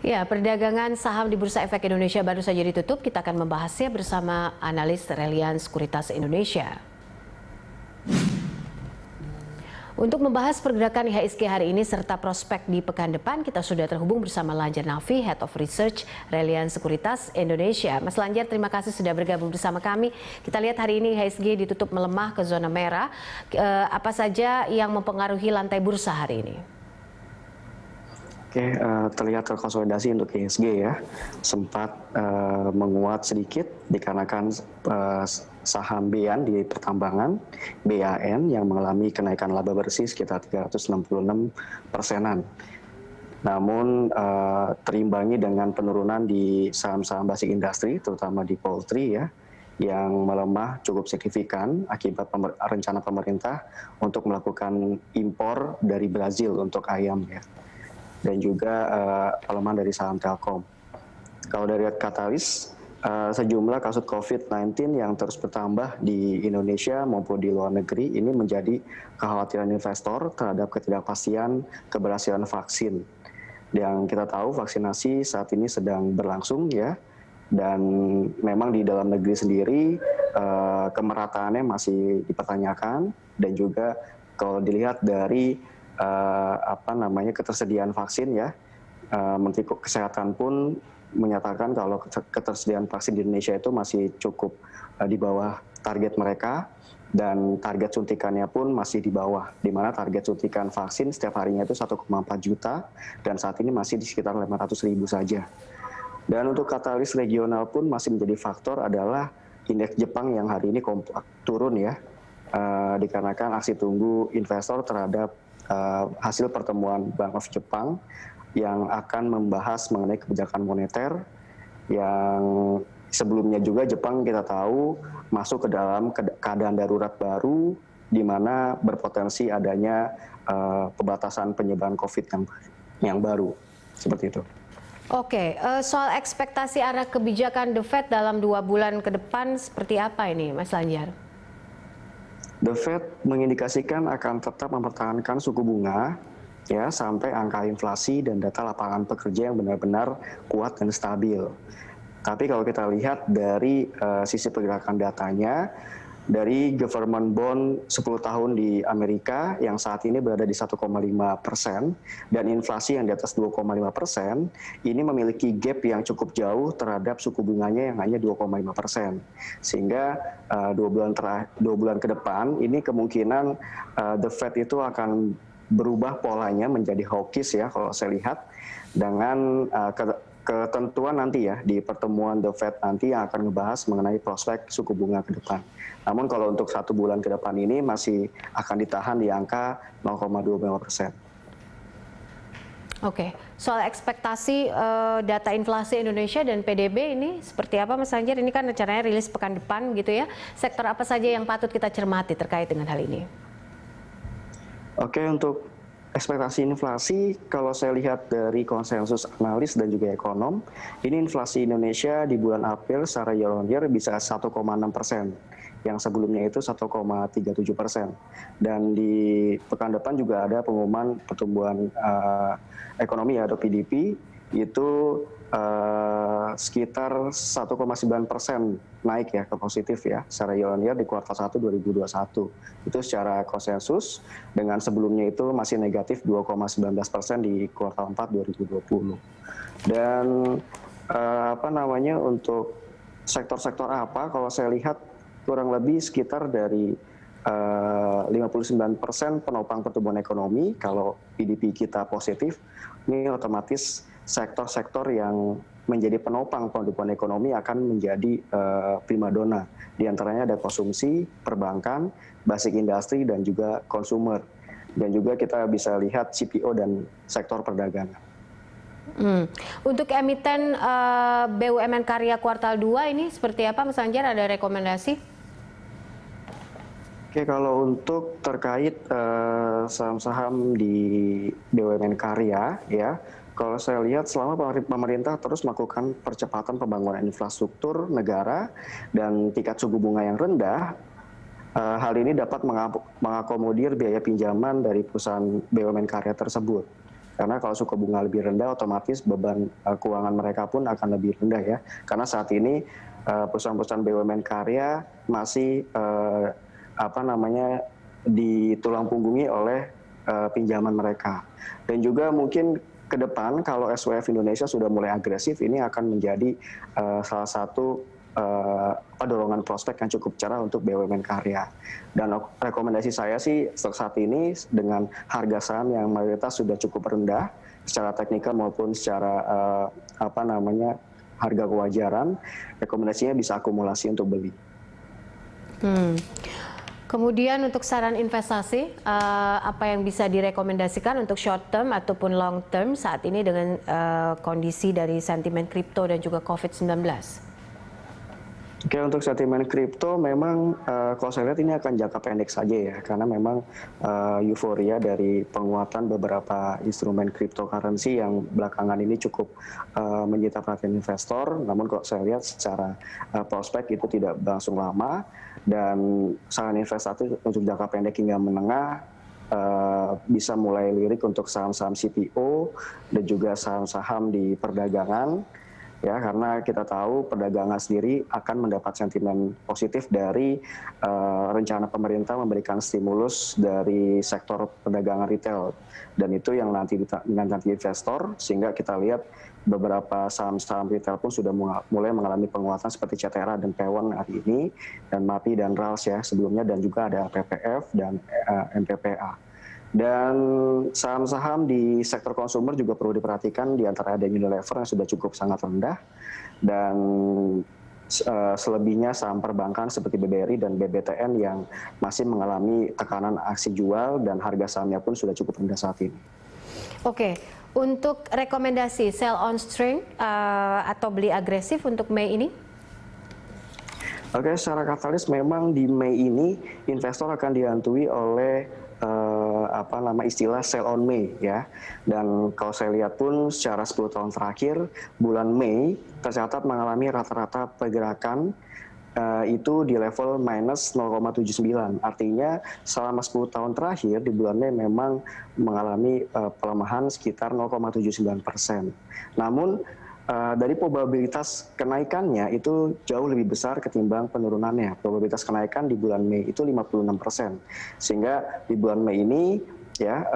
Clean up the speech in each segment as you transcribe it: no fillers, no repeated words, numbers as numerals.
Ya, perdagangan saham di Bursa Efek Indonesia baru saja ditutup. Kita akan membahasnya bersama analis Reliance Sekuritas Indonesia. Untuk membahas pergerakan IHSG hari ini serta prospek di pekan depan, kita sudah terhubung bersama Lanjar Nafi, Head of Research Reliance Sekuritas Indonesia. Mas Lanjar, terima kasih sudah bergabung bersama kami. Kita lihat hari ini IHSG ditutup melemah ke zona merah. Apa saja yang mempengaruhi lantai bursa hari ini? Oke, terlihat terkonsolidasi untuk IHSG ya, sempat menguat sedikit dikarenakan saham BAN di pertambangan, BAN yang mengalami kenaikan laba bersih sekitar 366%-an. Namun terimbangi dengan penurunan di saham-saham basic industri, terutama di poultry ya, yang melemah cukup signifikan akibat rencana pemerintah untuk melakukan impor dari Brazil untuk ayam ya. Dan juga pelemahan dari saham Telkom. Kalau dari katalis, sejumlah kasus COVID-19 yang terus bertambah di Indonesia maupun di luar negeri ini menjadi kekhawatiran investor terhadap ketidakpastian keberhasilan vaksin. Yang kita tahu vaksinasi saat ini sedang berlangsung ya, dan memang di dalam negeri sendiri kemerataannya masih dipertanyakan, dan juga kalau dilihat dari ketersediaan vaksin ya, Menteri Kesehatan pun menyatakan kalau ketersediaan vaksin di Indonesia itu masih cukup di bawah target mereka, dan target suntikannya pun masih di bawah, di mana target suntikan vaksin setiap harinya itu 1,4 juta dan saat ini masih di sekitar 500.000 saja. Dan untuk katalis regional pun masih menjadi faktor adalah indeks Jepang yang hari ini kompak turun ya, dikarenakan aksi tunggu investor terhadap hasil pertemuan Bank of Jepang yang akan membahas mengenai kebijakan moneter, yang sebelumnya juga Jepang kita tahu masuk ke dalam keadaan darurat baru di mana berpotensi adanya pembatasan penyebaran COVID yang baru, seperti itu. Oke, soal ekspektasi arah kebijakan The Fed dalam 2 bulan ke depan seperti apa ini, Mas Lanjar? The Fed mengindikasikan akan tetap mempertahankan suku bunga ya sampai angka inflasi dan data lapangan pekerja yang benar-benar kuat dan stabil. Tapi kalau kita lihat dari sisi pergerakan datanya, dari government bond 10 tahun di Amerika yang saat ini berada di 1,5% dan inflasi yang di atas 2,5%, ini memiliki gap yang cukup jauh terhadap suku bunganya yang hanya 2,5%. Sehingga 2 bulan ke depan ini kemungkinan The Fed itu akan berubah polanya menjadi hawkish ya kalau saya lihat, dengan ketentuan nanti ya di pertemuan The Fed nanti yang akan membahas mengenai prospek suku bunga ke depan. Namun kalau untuk 1 bulan ke depan ini masih akan ditahan di angka 0,25%. Oke, soal ekspektasi data inflasi Indonesia dan PDB ini seperti apa, Mas Lanjar? Ini kan rencananya rilis pekan depan gitu ya. Sektor apa saja yang patut kita cermati terkait dengan hal ini? Oke, untuk ekspektasi inflasi, kalau saya lihat dari konsensus analis dan juga ekonom, ini inflasi Indonesia di bulan April secara year on year bisa 1,6%, yang sebelumnya itu 1,37%. Dan di pekan depan juga ada pengumuman pertumbuhan ekonomi atau PDB, itu sekitar 1,9% naik ya ke positif ya secara year on year di kuartal 1 2021. Itu secara konsensus, dengan sebelumnya itu masih negatif 2,19% di kuartal 4 2020. Dan untuk sektor-sektor apa, kalau saya lihat kurang lebih sekitar dari 59% penopang pertumbuhan ekonomi. Kalau PDB kita positif, ini otomatis sektor-sektor yang menjadi penopang pertumbuhan ekonomi akan menjadi primadona. Di antaranya ada konsumsi, perbankan, basic industry, dan juga consumer. Dan juga kita bisa lihat CPO dan sektor perdagangan. Untuk emiten BUMN Karya kuartal 2 ini seperti apa, Mas Lanjar? Ada rekomendasi? Oke, kalau untuk terkait saham-saham di BUMN Karya ya, kalau saya lihat selama pemerintah terus melakukan percepatan pembangunan infrastruktur negara dan tingkat suku bunga yang rendah, hal ini dapat mengakomodir biaya pinjaman dari perusahaan BUMN Karya tersebut. Karena kalau suku bunga lebih rendah, otomatis beban keuangan mereka pun akan lebih rendah ya. Karena saat ini perusahaan-perusahaan BUMN karya masih ditulang punggungi oleh pinjaman mereka. Dan juga mungkin ke depan kalau SWF Indonesia sudah mulai agresif, ini akan menjadi salah satu dorongan prospek yang cukup cerah untuk BUMN karya. Dan rekomendasi saya sih saat ini dengan harga saham yang mayoritas sudah cukup rendah secara teknikal maupun secara harga kewajaran, rekomendasinya bisa akumulasi untuk beli. Kemudian untuk saran investasi, apa yang bisa direkomendasikan untuk short term ataupun long term saat ini dengan kondisi dari sentimen kripto dan juga COVID-19? Oke, untuk sentimen kripto memang kalau saya lihat ini akan jangka pendek saja ya, karena memang euforia dari penguatan beberapa instrumen cryptocurrency yang belakangan ini cukup menyita perhatian investor. Namun kalau saya lihat secara prospek itu tidak berlangsung lama, dan saran investasi untuk jangka pendek hingga menengah bisa mulai lirik untuk saham-saham CPO dan juga saham-saham di perdagangan. Ya, karena kita tahu perdagangan sendiri akan mendapat sentimen positif dari rencana pemerintah memberikan stimulus dari sektor perdagangan retail, dan itu yang nanti investor, sehingga kita lihat beberapa saham-saham retail pun sudah mulai mengalami penguatan seperti CTRA dan Pewon hari ini, dan MAPI dan RALS ya sebelumnya, dan juga ada PPF dan MPPA. Dan saham-saham di sektor konsumer juga perlu diperhatikan, di antara ada Unilever yang sudah cukup sangat rendah, dan selebihnya saham perbankan seperti BBRI dan BBTN yang masih mengalami tekanan aksi jual dan harga sahamnya pun sudah cukup rendah saat ini. Oke, untuk rekomendasi sell on strength atau beli agresif untuk Mei ini? Oke, secara katalis memang di Mei ini investor akan dihantui oleh istilah sell on May ya. Dan kalau saya lihat pun secara 10 tahun terakhir, bulan Mei tercatat mengalami rata-rata pergerakan itu di level minus 0,79. Artinya selama 10 tahun terakhir di bulan Mei memang mengalami pelemahan sekitar 0,79%. Namun dari probabilitas kenaikannya itu jauh lebih besar ketimbang penurunannya. Probabilitas kenaikan di bulan Mei itu 56%. Sehingga di bulan Mei ini ya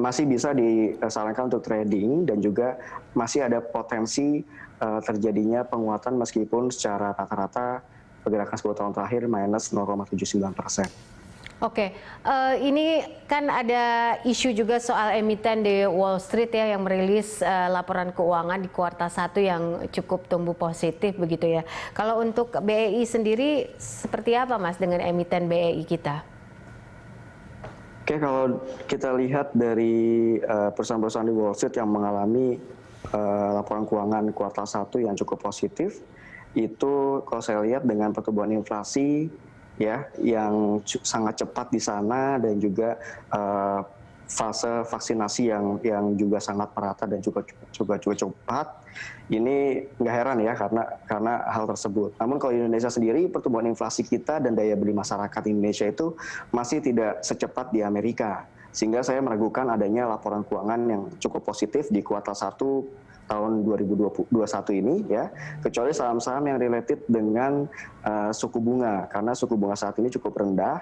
masih bisa disarankan untuk trading, dan juga masih ada potensi terjadinya penguatan meskipun secara rata-rata pergerakan 10 tahun terakhir minus 0,79%. Oke, ini kan ada isu juga soal emiten di Wall Street ya yang merilis laporan keuangan di kuartal 1 yang cukup tumbuh positif begitu ya. Kalau untuk BEI sendiri seperti apa Mas dengan emiten BEI kita? Oke, kalau kita lihat dari perusahaan-perusahaan di Wall Street yang mengalami laporan keuangan kuartal 1 yang cukup positif, itu kalau saya lihat dengan pertumbuhan inflasi ya yang sangat cepat di sana, dan juga fase vaksinasi yang juga sangat merata dan juga cepat, ini nggak heran ya karena hal tersebut. Namun kalau di Indonesia sendiri, pertumbuhan inflasi kita dan daya beli masyarakat Indonesia itu masih tidak secepat di Amerika, sehingga saya meragukan adanya laporan keuangan yang cukup positif di kuartal 1 tahun 2021 ini ya, kecuali saham-saham yang related dengan suku bunga, karena suku bunga saat ini cukup rendah,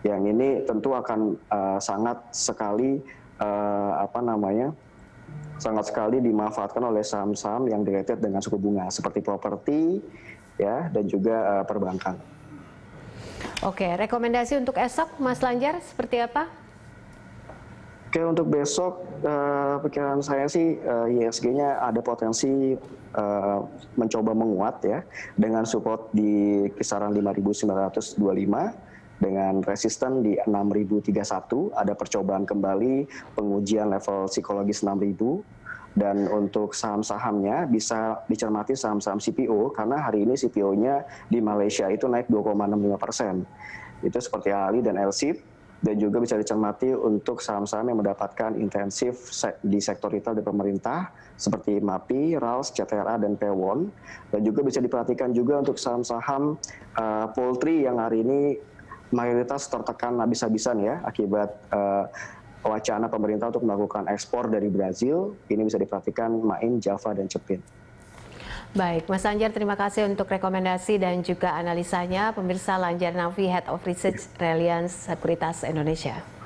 yang ini tentu akan sangat sekali dimanfaatkan oleh saham-saham yang related dengan suku bunga seperti properti ya, dan juga perbankan. Oke, rekomendasi untuk esok Mas Lanjar seperti apa? Oke, untuk besok pikiran saya sih ISG-nya ada potensi mencoba menguat ya, dengan support di kisaran 5.925 dengan resisten di 6.031, ada percobaan kembali pengujian level psikologis 6.000. Dan untuk saham-sahamnya bisa dicermati saham-saham CPO, karena hari ini CPO-nya di Malaysia itu naik 2,65%. Itu seperti ALI dan LSIP. Dan juga bisa dicermati untuk saham-saham yang mendapatkan intensif di sektor retail dan pemerintah seperti MAPI, RALS, CTRA, dan Pewon. Dan juga bisa diperhatikan juga untuk saham-saham poultry yang hari ini mayoritas tertekan habis-habisan ya akibat wacana pemerintah untuk melakukan ekspor dari Brazil, ini bisa diperhatikan Main, Java, dan Cepin. Baik, Mas Lanjar, terima kasih untuk rekomendasi dan juga analisanya. Pemirsa, Lanjar Nafi, Head of Research Reliance Sekuritas Indonesia.